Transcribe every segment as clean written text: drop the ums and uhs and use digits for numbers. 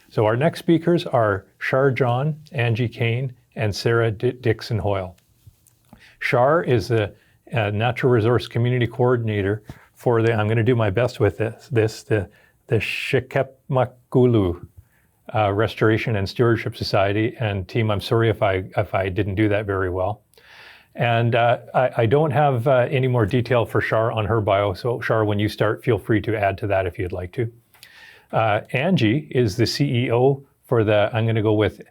So our next speakers are Char John, Angie Kane, and Sarah Dickson-Hoyle. Char is the Natural Resource Community Coordinator for the, I'm going to do my best with the Secwepemcúl'ecw Restoration and Stewardship Society. And team, I'm sorry if I didn't do that very well. And I don't have any more detail for Char on her bio. So Char, when you start, feel free to add to that if you'd like to. Angie is the CEO for the, I'm going to go with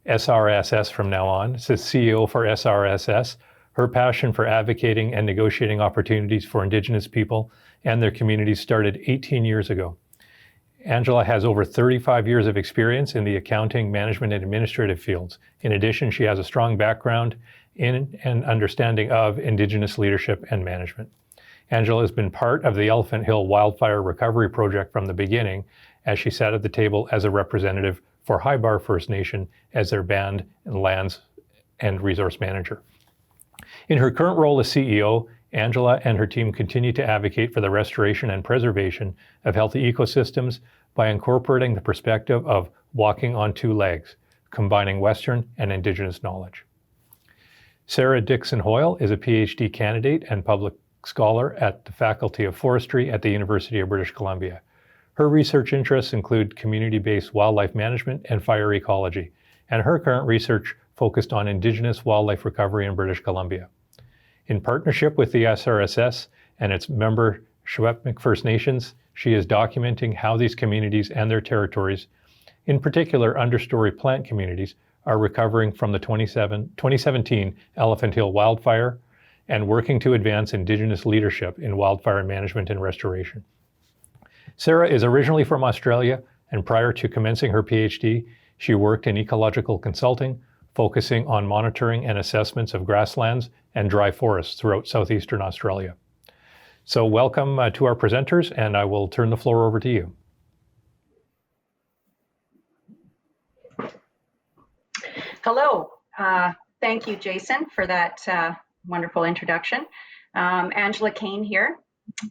SRSS from now on. It's the CEO for SRSS. Her passion for advocating and negotiating opportunities for Indigenous people and their communities started 18 years ago. Angela has over 35 years of experience in the accounting, management, and administrative fields. In addition, she has a strong background in and understanding of Indigenous leadership and management. Angela has been part of the Elephant Hill Wildfire Recovery Project from the beginning, as she sat at the table as a representative for Highbar First Nation as their band and lands and resource manager. In her current role as CEO, Angela and her team continue to advocate for the restoration and preservation of healthy ecosystems by incorporating the perspective of walking on two legs, combining Western and Indigenous knowledge. Sarah Dickson-Hoyle is a Ph.D. candidate and public scholar at the Faculty of Forestry at the University of British Columbia. Her research interests include community-based wildlife management and fire ecology, and her current research focused on Indigenous wildlife recovery in British Columbia. In partnership with the SRSS and its member Secwepemcúl'ecw First Nations, she is documenting how these communities and their territories, in particular understory plant communities, are recovering from the 2017 Elephant Hill wildfire and working to advance Indigenous leadership in wildfire management and restoration. Sarah is originally from Australia, and prior to commencing her PhD, she worked in ecological consulting, focusing on monitoring and assessments of grasslands and dry forests throughout southeastern Australia. So welcome to our presenters, and I will turn the floor over to you. Hello. Thank you, Jason, for that wonderful introduction. Angela Kane here.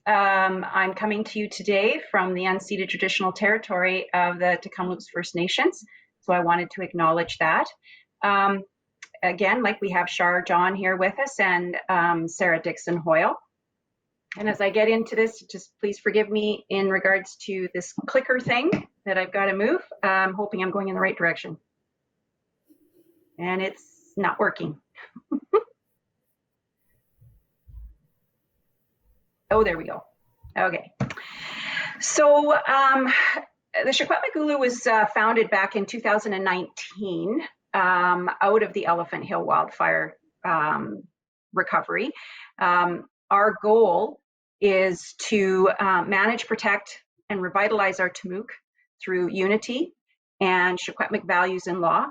I'm coming to you today from the unceded traditional territory of the Dickson-Hoyle First Nations, so I wanted to acknowledge that. Again, like we have Char John here with us and Sarah Dickson-Hoyle. And as I get into this, just please forgive me in regards to this clicker thing that I've got to move. I'm hoping I'm going in the right direction. And it's not working. Oh, there we go. Okay. So the Secwepemcúl'ecw was founded back in 2019 out of the Elephant Hill wildfire recovery. Our goal is to manage, protect, and revitalize our Tumuk through unity and Secwepemc values and law.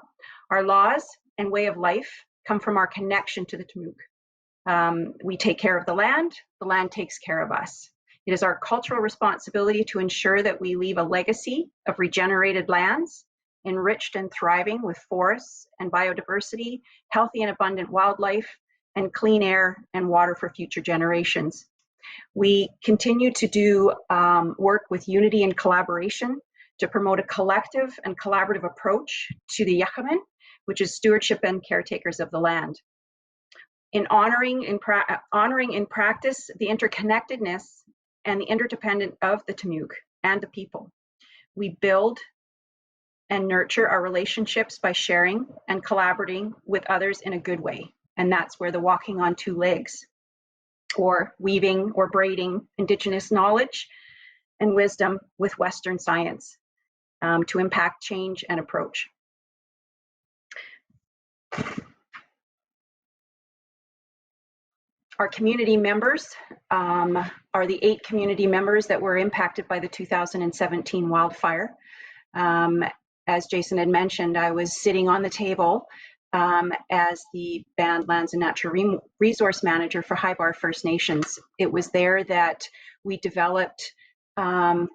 Our laws and way of life come from our connection to the Tumuk. We take care of the land takes care of us. It is our cultural responsibility to ensure that we leave a legacy of regenerated lands, enriched and thriving with forests and biodiversity, healthy and abundant wildlife, and clean air and water for future generations. We continue to do work with unity and collaboration to promote a collective and collaborative approach to the Yakaman, which is stewardship and caretakers of the land. In honoring in practice the interconnectedness and the interdependence of the Tumuk and the people, we build and nurture our relationships by sharing and collaborating with others in a good way. And that's where the walking on two legs, or weaving or braiding Indigenous knowledge and wisdom with Western science to impact change and approach. Our community members are the 8 community members that were impacted by the 2017 wildfire. As Jason had mentioned, I was sitting on the table as the Band Lands and Natural Resource Manager for Highbar First Nations. It was there that we developed a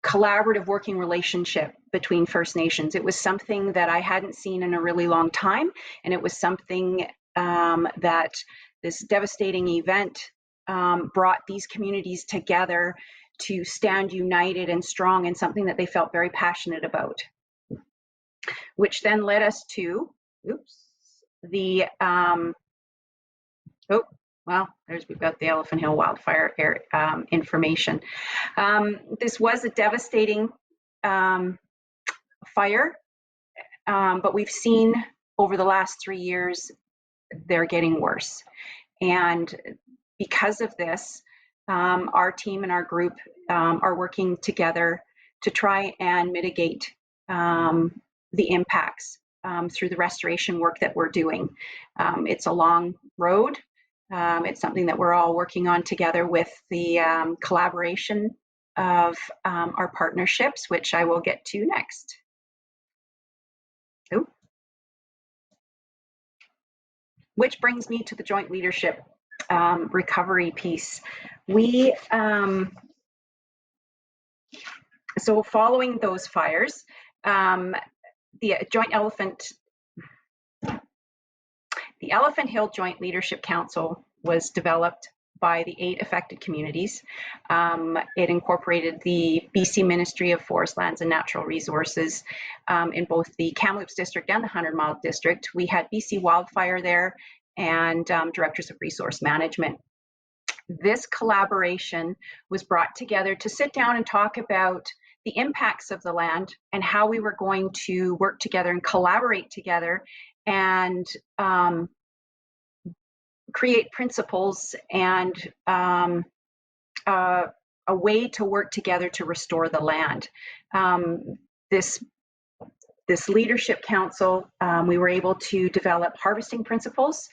collaborative working relationship between First Nations. It was something that I hadn't seen in a really long time, and it was something that this devastating event brought these communities together to stand united and strong in something that they felt very passionate about, which then led us to, the, we've got the Elephant Hill wildfire information. This was a devastating fire, but we've seen over the last 3 years, they're getting worse. And because of this, our team and our group are working together to try and mitigate the impacts through the restoration work that we're doing. It's a long road. It's something that we're all working on together with the collaboration of our partnerships, which I will get to next. Which brings me to the joint leadership recovery piece. So following those fires, the Elephant Hill Joint Leadership Council was developed by the 8 affected communities. It incorporated the BC Ministry of Forest Lands and Natural Resources in both the Kamloops District and the 100 Mile District. We had BC Wildfire there and Directors of Resource Management. This collaboration was brought together to sit down and talk about the impacts of the land and how we were going to work together and collaborate together and create principles and a way to work together to restore the land. This leadership council, we were able to develop harvesting principles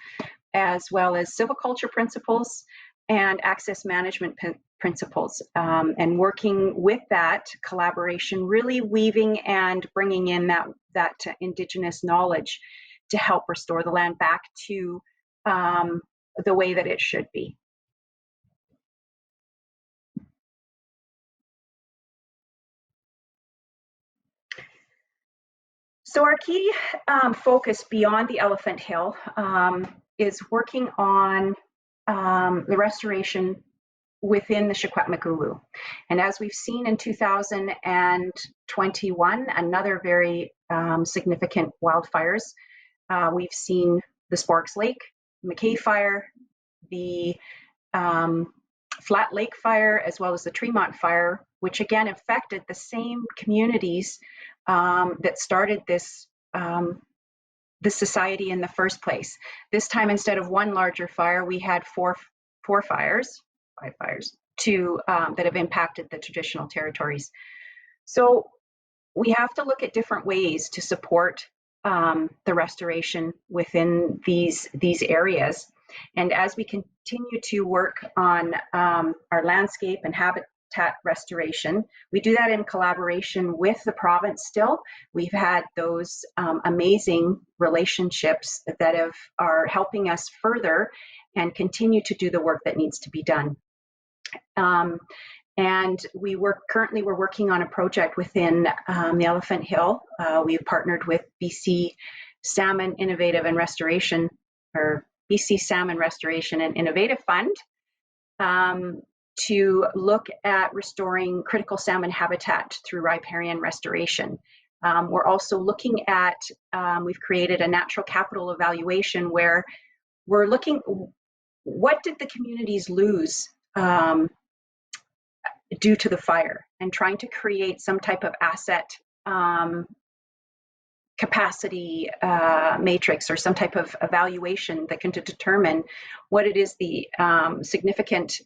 as well as silviculture principles and access management principles, and working with that collaboration, really weaving and bringing in that Indigenous knowledge to help restore the land back to the way that it should be. So our key focus beyond the Elephant Hill is working on the restoration within the Secwepemcúl'ecw. And as we've seen in 2021, another very significant wildfires, we've seen the Sparks Lake, McKay Fire, the Flat Lake Fire, as well as the Tremont Fire, which again affected the same communities that started this society in the first place. This time, instead of one larger fire, we had five fires that have impacted the traditional territories. So we have to look at different ways to support the restoration within these areas. And as we continue to work on our landscape and habitat restoration, we do that in collaboration with the province still. We've had those amazing relationships that are helping us further and continue to do the work that needs to be done. And currently we're working on a project within the Elephant Hill. We've partnered with BC Salmon Innovative and Restoration, or BC Salmon Restoration and Innovative Fund, to look at restoring critical salmon habitat through riparian restoration. We're also looking at, we've created a natural capital evaluation where we're looking, what did the communities lose due to the fire, and trying to create some type of asset capacity matrix or some type of evaluation that can determine what it is the significant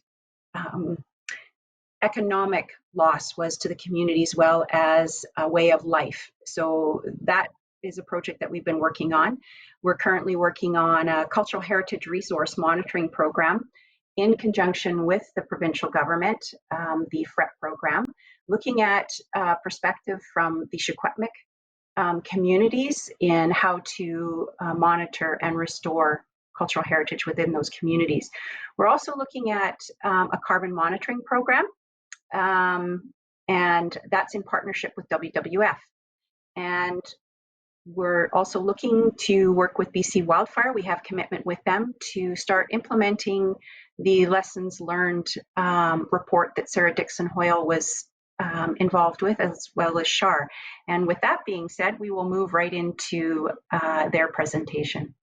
economic loss was to the community as well as a way of life. So that is a project that we've been working on. We're currently working on a cultural heritage resource monitoring program in conjunction with the provincial government, the FREP program, looking at perspective from the Secwepemc communities in how to monitor and restore cultural heritage within those communities. We're also looking at a carbon monitoring program, and that's in partnership with WWF. And we're also looking to work with BC Wildfire. We have commitment with them to start implementing the lessons learned report that Sarah Dickson-Hoyle was involved with, as well as Char. And with that being said, we will move right into their presentation.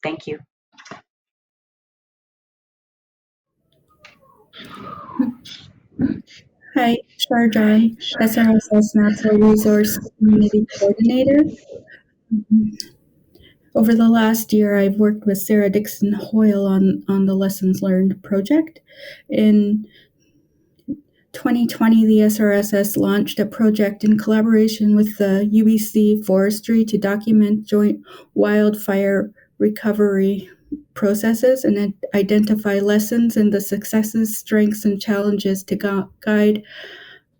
Thank you. Hi, Char, SRSS Natural Resource Community Coordinator. Over the last year, I've worked with Sarah Dickson-Hoyle on the Lessons Learned project. In 2020, the SRSS launched a project in collaboration with the UBC Forestry to document joint wildfire recovery processes and identify lessons and the successes, strengths, and challenges to guide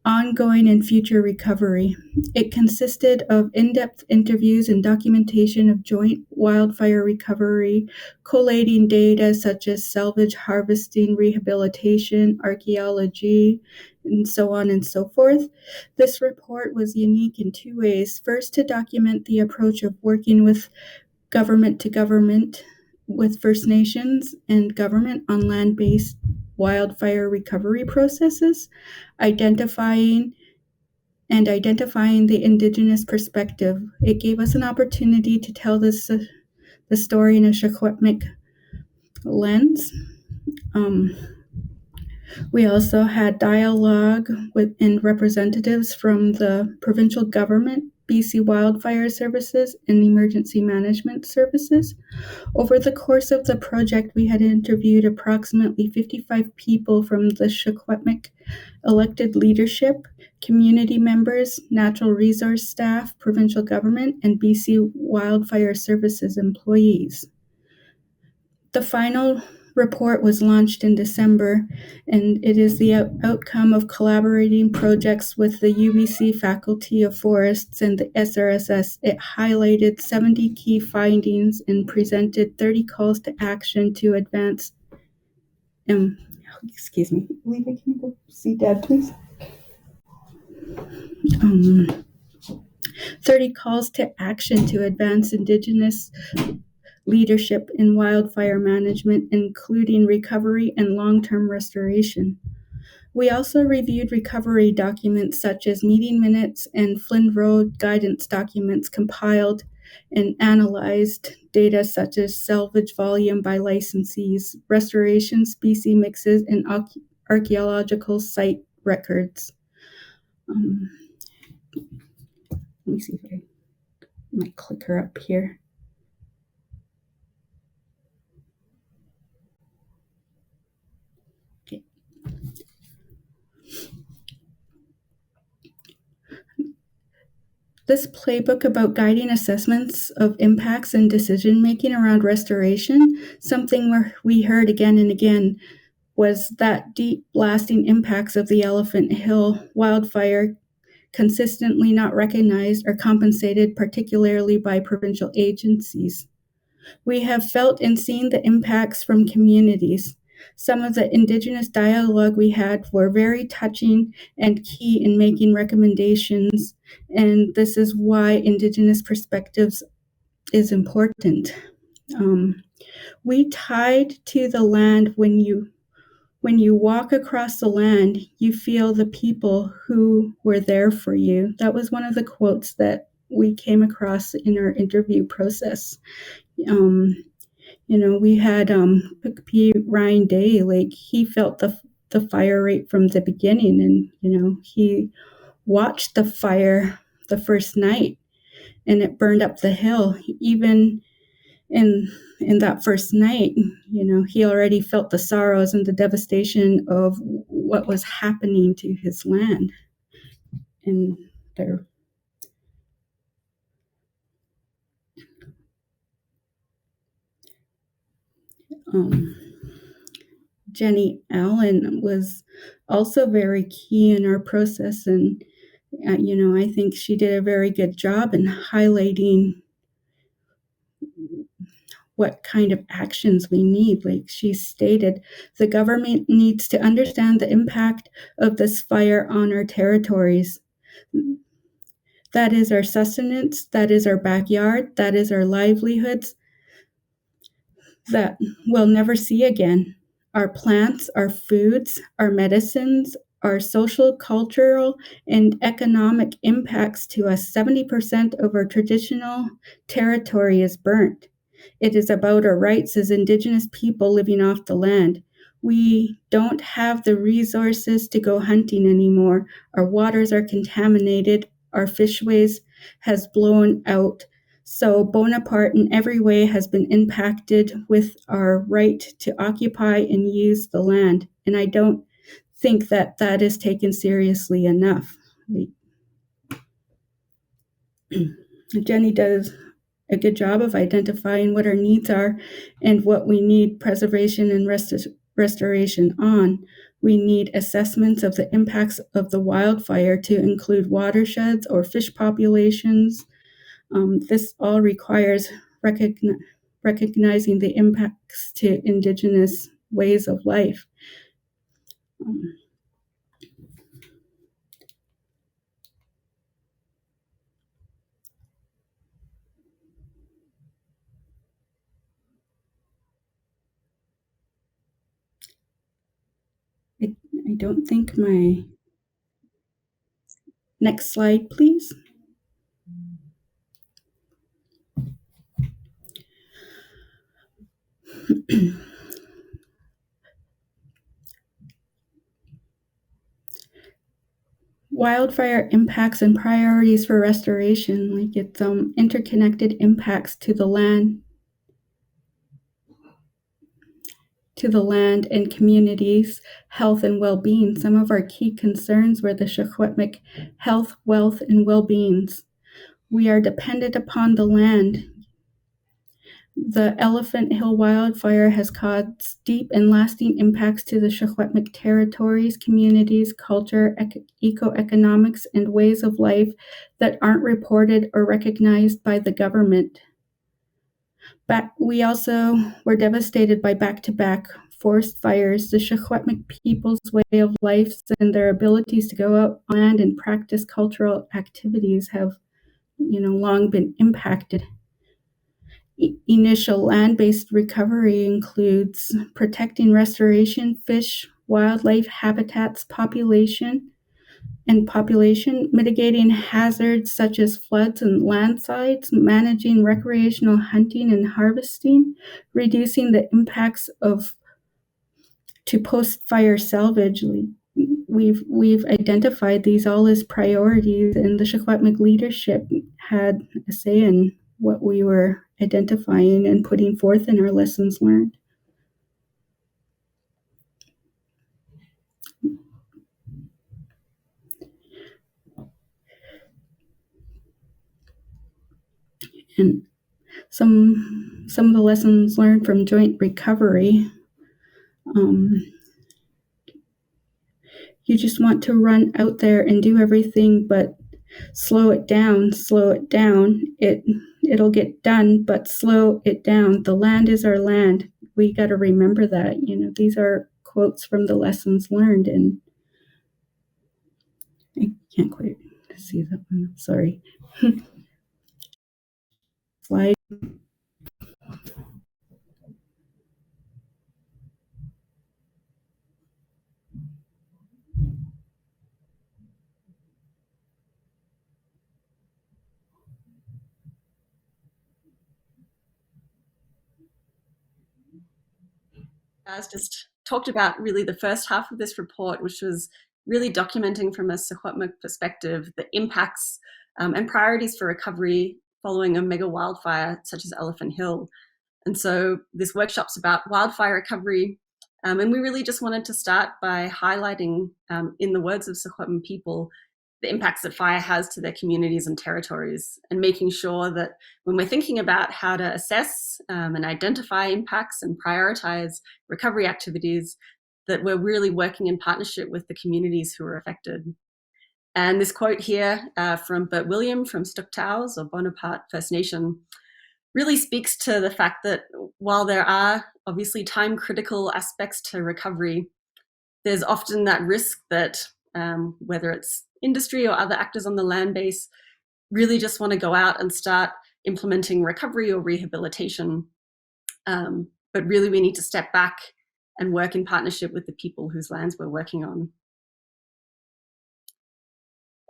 ongoing and future recovery. It consisted of in-depth interviews and documentation of joint wildfire recovery, collating data such as salvage, harvesting, rehabilitation, archaeology, and so on and so forth. This report was unique in two ways. First, to document the approach of working with government to government with First Nations and government on land-based wildfire recovery processes, identifying the Indigenous perspective. It gave us an opportunity to tell the story in a Secwepemcúl'ecw lens. We also had dialogue and representatives from the provincial government, BC Wildfire Services, and Emergency Management Services. Over the course of the project, we had interviewed approximately 55 people from the Secwepemcúl'ecw elected leadership, community members, natural resource staff, provincial government, and BC Wildfire Services employees. The final report was launched in December, and it is the outcome of collaborating projects with the UBC Faculty of Forests and the SRSS. It highlighted 70 key findings and presented 30 calls to action to advance. Excuse me. Leva, can you go see Dad, please? 30 calls to action to advance Indigenous leadership in wildfire management, including recovery and long-term restoration. We also reviewed recovery documents such as meeting minutes and Flynn Road guidance documents, compiled and analyzed data such as salvage volume by licensees, restoration species mixes, and archaeological site records. Let me see if I might click her up here. Okay. This playbook about guiding assessments of impacts and decision-making around restoration, something where we heard again and again, was that deep, lasting impacts of the Elephant Hill wildfire consistently not recognized or compensated, particularly by provincial agencies. We have felt and seen the impacts from communities. Some of the Indigenous dialogue we had were very touching and key in making recommendations, and this is why Indigenous perspectives is important. We tied to the land. When you walk across the land, you feel the people who were there for you. That was one of the quotes that we came across in our interview process. We had P. Ryan Day, like he felt the fire rate from the beginning, and he watched the fire the first night, and it burned up the hill. Even in that first night, he already felt the sorrows and the devastation of what was happening to his land. And there. Jenny Allen was also very key in our process, and I think she did a very good job in highlighting what kind of actions we need. Like she stated, the government needs to understand the impact of this fire on our territories. That is our sustenance, that is our backyard, that is our livelihoods that we'll never see again. our plants, our foods, our medicines, our social, cultural, and economic impacts to us. 70% of our traditional territory is burnt. It is about our rights as Indigenous people living off the land. We don't have the resources to go hunting anymore. Our waters are contaminated. Our fishways has blown out. So Bonaparte in every way has been impacted with our right to occupy and use the land. And I don't think that that is taken seriously enough. Jenny does a good job of identifying what our needs are and what we need preservation and restoration on. We need assessments of the impacts of the wildfire to include watersheds or fish populations. This all requires recognizing the impacts to Indigenous ways of life. I don't think my next slide, please. Wildfire impacts and priorities for restoration, like it's interconnected impacts to the land and communities, health and well-being. Some of our key concerns were the Secwepemc health, wealth, and well-beings. We are dependent upon the land. The Elephant Hill wildfire has caused deep and lasting impacts to the Secwepemc territories, communities, culture, ecoeconomics, and ways of life that aren't reported or recognized by the government. We also were devastated by back-to-back forest fires. The Secwepemc people's way of life and their abilities to go out on land and practice cultural activities have, long been impacted. Initial land-based recovery includes protecting restoration, fish, wildlife habitats, population, mitigating hazards such as floods and landslides, managing recreational hunting and harvesting, reducing the impacts to post-fire salvage. We've identified these all as priorities, and the Secwepemc leadership had a say in what we were identifying and putting forth in our lessons learned. And some of the lessons learned from joint recovery. You just want to run out there and do everything, but slow it down. It'll get done, but slow it down. The land is our land. We got to remember that. These are quotes from the lessons learned, and I can't quite see that one. Sorry. Slide. As just talked about really the first half of this report, which was really documenting from a Secwepemc perspective the impacts and priorities for recovery following a mega wildfire such as Elephant Hill. And so this workshop's about wildfire recovery, and we really just wanted to start by highlighting, in the words of Secwepemc people, the impacts that fire has to their communities and territories, and making sure that when we're thinking about how to assess and identify impacts and prioritize recovery activities, that we're really working in partnership with the communities who are affected. And this quote here from Bert William from Stewardship or Bonaparte First Nation really speaks to the fact that while there are obviously time-critical aspects to recovery, there's often that risk that whether it's industry or other actors on the land base really just want to go out and start implementing recovery or rehabilitation. But really we need to step back and work in partnership with the people whose lands we're working on.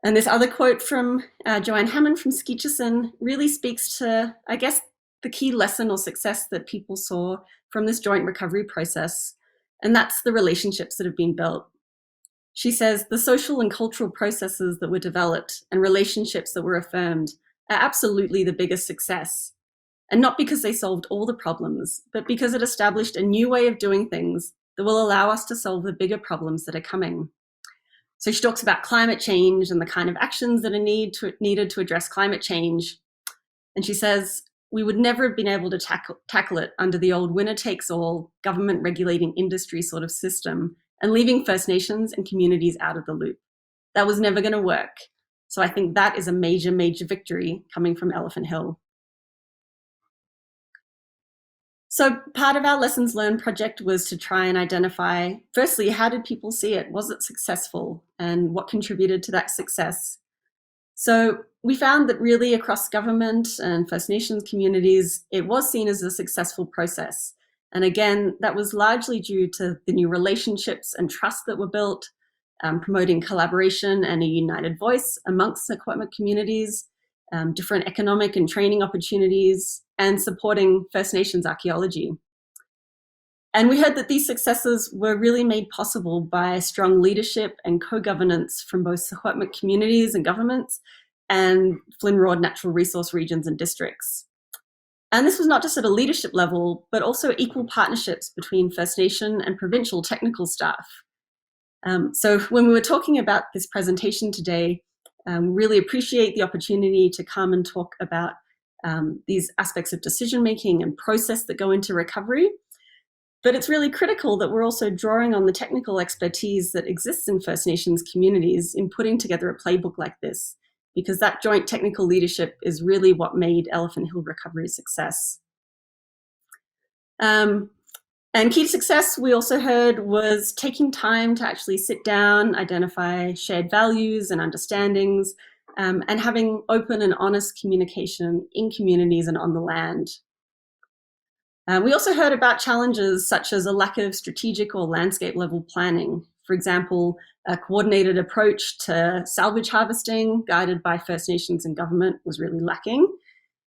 And this other quote from Joanne Hammond from Skeetchison really speaks to, I guess, the key lesson or success that people saw from this joint recovery process, and that's the relationships that have been built. She says, the social and cultural processes that were developed and relationships that were affirmed are absolutely the biggest success. And not because they solved all the problems, but because it established a new way of doing things that will allow us to solve the bigger problems that are coming. So she talks about climate change and the kind of actions that are needed to address climate change. And she says, we would never have been able to tackle it under the old winner-takes-all government regulating industry sort of system and leaving First Nations and communities out of the loop. That was never going to work. So I think that is a major, major victory coming from Elephant Hill. So part of our Lessons Learned project was to try and identify, firstly, how did people see it? Was it successful? And what contributed to that success? So we found that really across government and First Nations communities, it was seen as a successful process. And again, that was largely due to the new relationships and trust that were built, promoting collaboration and a united voice amongst Secwepemc communities, different economic and training opportunities, and supporting First Nations archaeology. And we heard that these successes were really made possible by strong leadership and co-governance from both Secwepemc communities and governments and Flin Rod natural resource regions and districts. And this was not just at a leadership level, but also equal partnerships between First Nation and provincial technical staff. So when we were talking about this presentation today, really appreciate the opportunity to come and talk about these aspects of decision-making and process that go into recovery. But it's really critical that we're also drawing on the technical expertise that exists in First Nations communities in putting together a playbook like this, because that joint technical leadership is really what made Elephant Hill recovery a success. And key to success, we also heard, was taking time to actually sit down, identify shared values and understandings, and having open and honest communication in communities and on the land. We also heard about challenges such as a lack of strategic or landscape level planning. For example, a coordinated approach to salvage harvesting guided by First Nations and government was really lacking.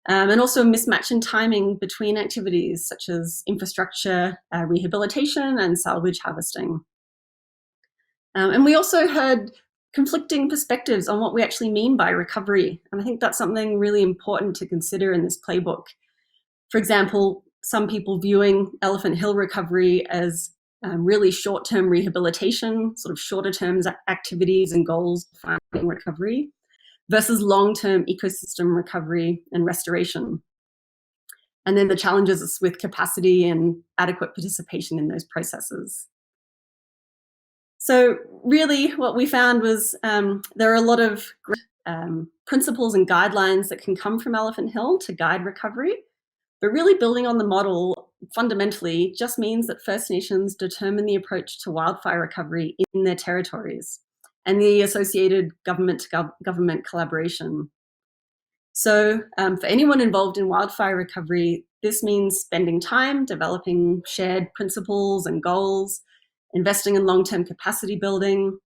And also a mismatch in timing between activities such as infrastructure, rehabilitation and salvage harvesting. And we also heard conflicting perspectives on what we actually mean by recovery. And I think that's something really important to consider in this playbook. For example, some people viewing Elephant Hill recovery as really short-term rehabilitation, sort of shorter-term activities and goals for farming recovery, versus long-term ecosystem recovery and restoration. And then the challenges with capacity and adequate participation in those processes. So really what we found was there are a lot of principles and guidelines that can come from Elephant Hill to guide recovery, but really building on the model fundamentally just means that First Nations determine the approach to wildfire recovery in their territories and the associated government-to-government collaboration. So for anyone involved in wildfire recovery, this means spending time developing shared principles and goals, investing in long-term capacity building,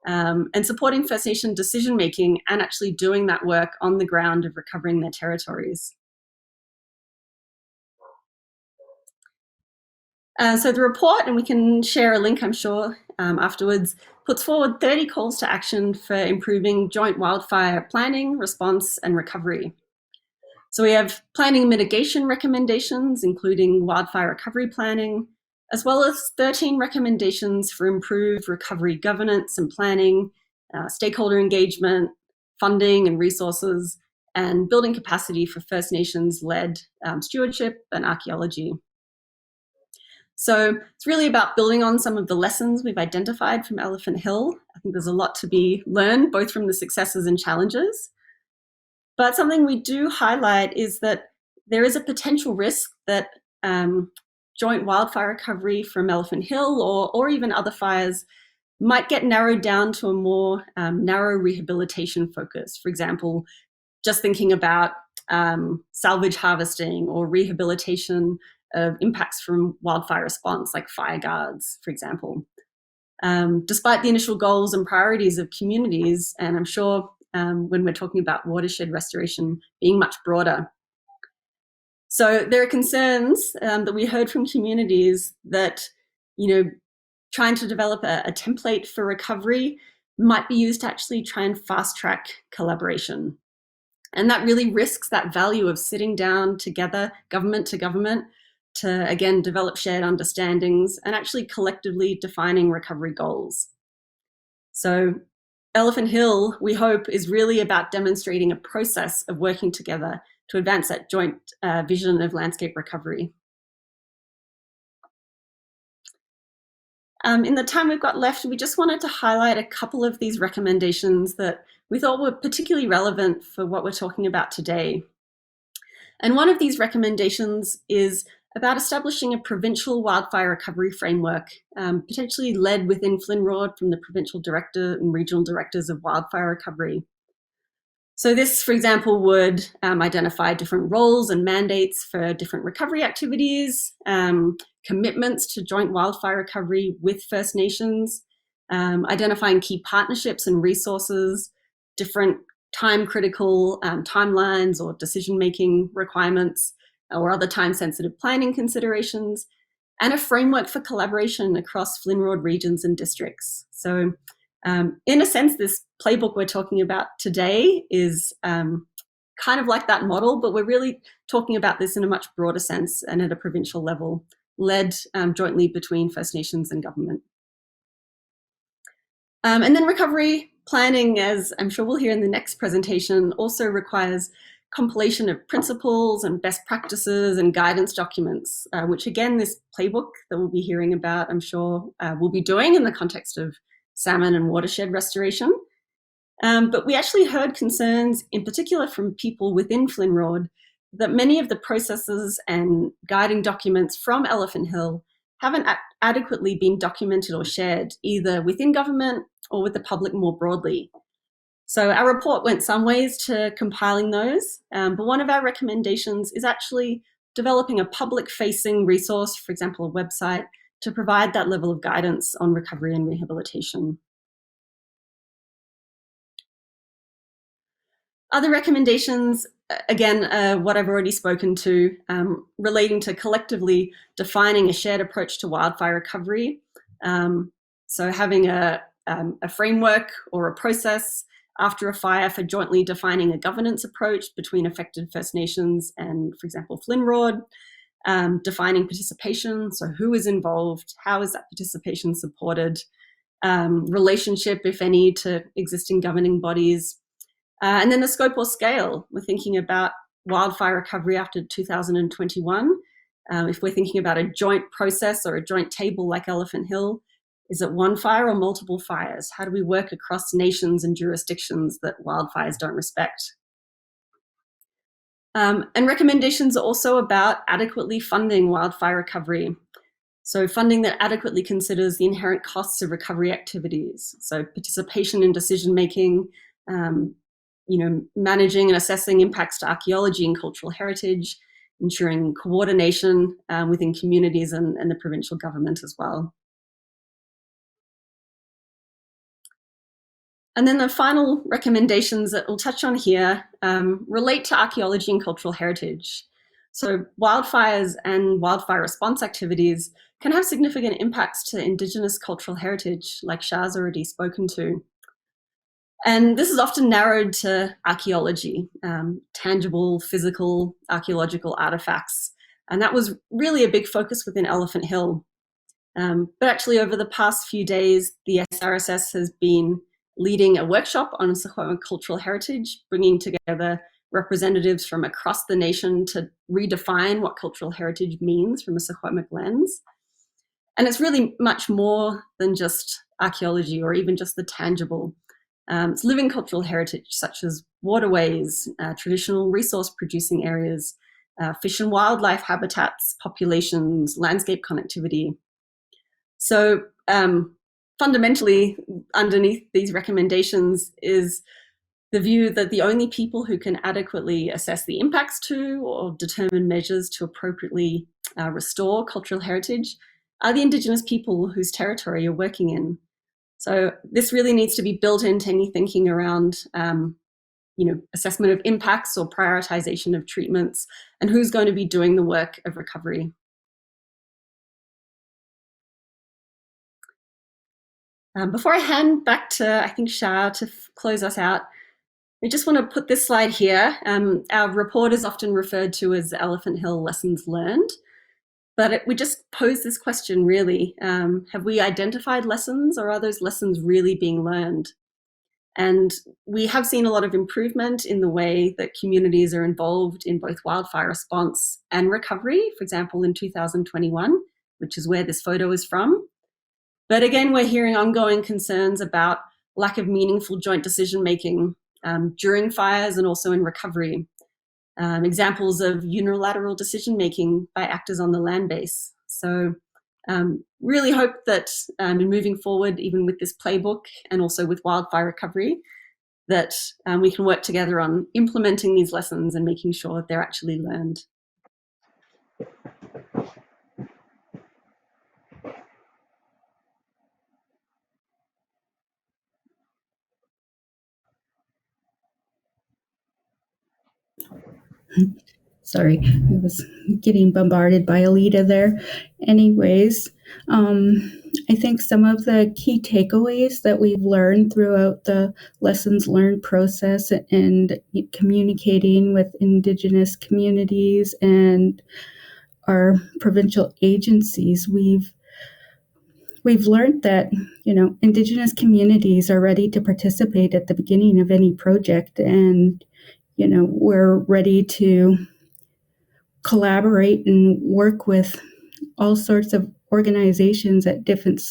and supporting First Nation decision-making and actually doing that work on the ground of recovering their territories. So the report, and we can share a link, I'm sure, afterwards, puts forward 30 calls to action for improving joint wildfire planning, response, and recovery. So we have planning mitigation recommendations, including wildfire recovery planning, as well as 13 recommendations for improved recovery governance and planning, stakeholder engagement, funding and resources, and building capacity for First Nations-led stewardship and archaeology. So it's really about building on some of the lessons we've identified from Elephant Hill. I think there's a lot to be learned, both from the successes and challenges. But something we do highlight is that there is a potential risk that joint wildfire recovery from Elephant Hill or even other fires might get narrowed down to a more narrow rehabilitation focus. For example, just thinking about salvage harvesting or rehabilitation of impacts from wildfire response, like fire guards, for example. Despite the initial goals and priorities of communities, and I'm sure when we're talking about watershed restoration being much broader. So there are concerns that we heard from communities that, trying to develop a template for recovery might be used to actually try and fast track collaboration. And that really risks that value of sitting down together, government to government, to again develop shared understandings and actually collectively defining recovery goals. So Elephant Hill, we hope, is really about demonstrating a process of working together to advance that joint vision of landscape recovery. In the time we've got left, we just wanted to highlight a couple of these recommendations that we thought were particularly relevant for what we're talking about today. And one of these recommendations is about establishing a provincial wildfire recovery framework, potentially led within FLNROD from the provincial director and regional directors of wildfire recovery. So this, for example, would identify different roles and mandates for different recovery activities, commitments to joint wildfire recovery with First Nations, identifying key partnerships and resources, different time-critical timelines or decision-making requirements, or other time-sensitive planning considerations, and a framework for collaboration across FLNROD regions and districts. So in a sense, this playbook we're talking about today is kind of like that model, but we're really talking about this in a much broader sense and at a provincial level, led jointly between First Nations and government. And then recovery planning, as I'm sure we'll hear in the next presentation, also requires compilation of principles and best practices and guidance documents, which again, this playbook that we'll be hearing about, I'm sure we'll be doing in the context of salmon and watershed restoration. But we actually heard concerns, in particular from people within FLNROD, that many of the processes and guiding documents from Elephant Hill haven't adequately been documented or shared, either within government or with the public more broadly. So our report went some ways to compiling those, but one of our recommendations is actually developing a public-facing resource, for example, a website, to provide that level of guidance on recovery and rehabilitation. Other recommendations, again, what I've already spoken to, relating to collectively defining a shared approach to wildfire recovery. So having a framework or a process after a fire for jointly defining a governance approach between affected First Nations and, for example, FLNROD, defining participation, so who is involved, how is that participation supported, relationship, if any, to existing governing bodies, and then the scope or scale. We're thinking about wildfire recovery after 2021. If we're thinking about a joint process or a joint table like Elephant Hill, is it one fire or multiple fires? How do we work across nations and jurisdictions that wildfires don't respect? And recommendations are also about adequately funding wildfire recovery. So funding that adequately considers the inherent costs of recovery activities. So participation in decision-making, managing and assessing impacts to archaeology and cultural heritage, ensuring coordination within communities and the provincial government as well. And then the final recommendations that we'll touch on here relate to archaeology and cultural heritage. So wildfires and wildfire response activities can have significant impacts to Indigenous cultural heritage, like Char's already spoken to. And this is often narrowed to archaeology, tangible, physical, archaeological artifacts. And that was really a big focus within Elephant Hill. But actually over the past few days, the SRSS has been leading a workshop on Secwepemc cultural heritage, bringing together representatives from across the nation to redefine what cultural heritage means from a Secwepemc lens. And it's really much more than just archaeology or even just the tangible. It's living cultural heritage, such as waterways, traditional resource producing areas, fish and wildlife habitats, populations, landscape connectivity. So fundamentally, underneath these recommendations is the view that the only people who can adequately assess the impacts to or determine measures to appropriately restore cultural heritage are the Indigenous people whose territory you're working in. So this really needs to be built into any thinking around assessment of impacts or prioritization of treatments, and who's going to be doing the work of recovery. Before I hand back to, I think, Char to close us out, I just want to put this slide here. Our report is often referred to as Elephant Hill Lessons Learned, but we just pose this question really. Have we identified lessons, or are those lessons really being learned? And we have seen a lot of improvement in the way that communities are involved in both wildfire response and recovery, for example, in 2021, which is where this photo is from. But again, we're hearing ongoing concerns about lack of meaningful joint decision-making during fires and also in recovery. Examples of unilateral decision-making by actors on the land base. So really hope that in moving forward, even with this playbook and also with wildfire recovery, that we can work together on implementing these lessons and making sure that they're actually learned. Sorry, I was getting bombarded by Alita there. Anyways, I think some of the key takeaways that we've learned throughout the lessons learned process and communicating with Indigenous communities and our provincial agencies, we've learned that, Indigenous communities are ready to participate at the beginning of any project, and, we're ready to collaborate and work with all sorts of organizations at different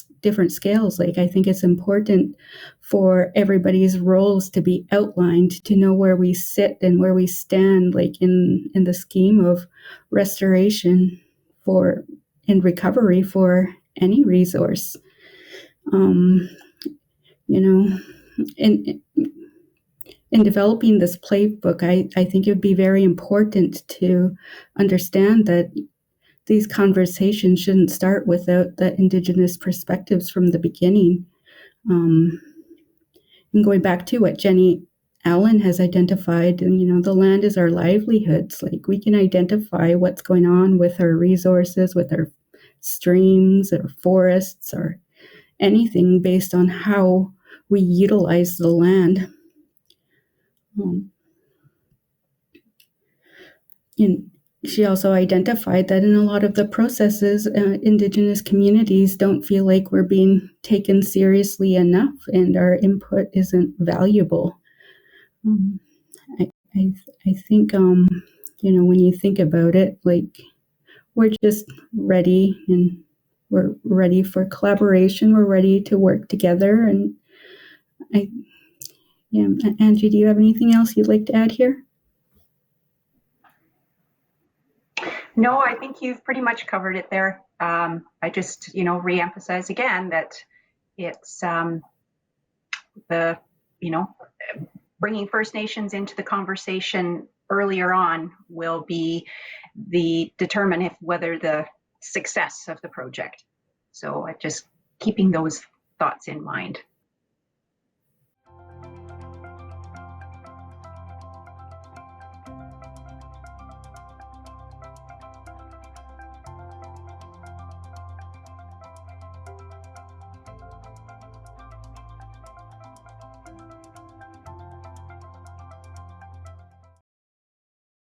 scales. Like, I think it's important for everybody's roles to be outlined, to know where we sit and where we stand, like in the scheme of restoration and recovery for any resource. In developing this playbook, I think it would be very important to understand that these conversations shouldn't start without the Indigenous perspectives from the beginning. And going back to what Jenny Allen has identified, the land is our livelihoods. Like, we can identify what's going on with our resources, with our streams or forests or anything based on how we utilize the land. She also identified that in a lot of the processes, Indigenous communities don't feel like we're being taken seriously enough and our input isn't valuable. I think, when you think about it, like, we're just ready, and we're ready for collaboration. We're ready to work together. And Angie, do you have anything else you'd like to add here? No, I think you've pretty much covered it there. I just, reemphasize again that it's bringing First Nations into the conversation earlier on will be determine whether the success of the project. So just keeping those thoughts in mind.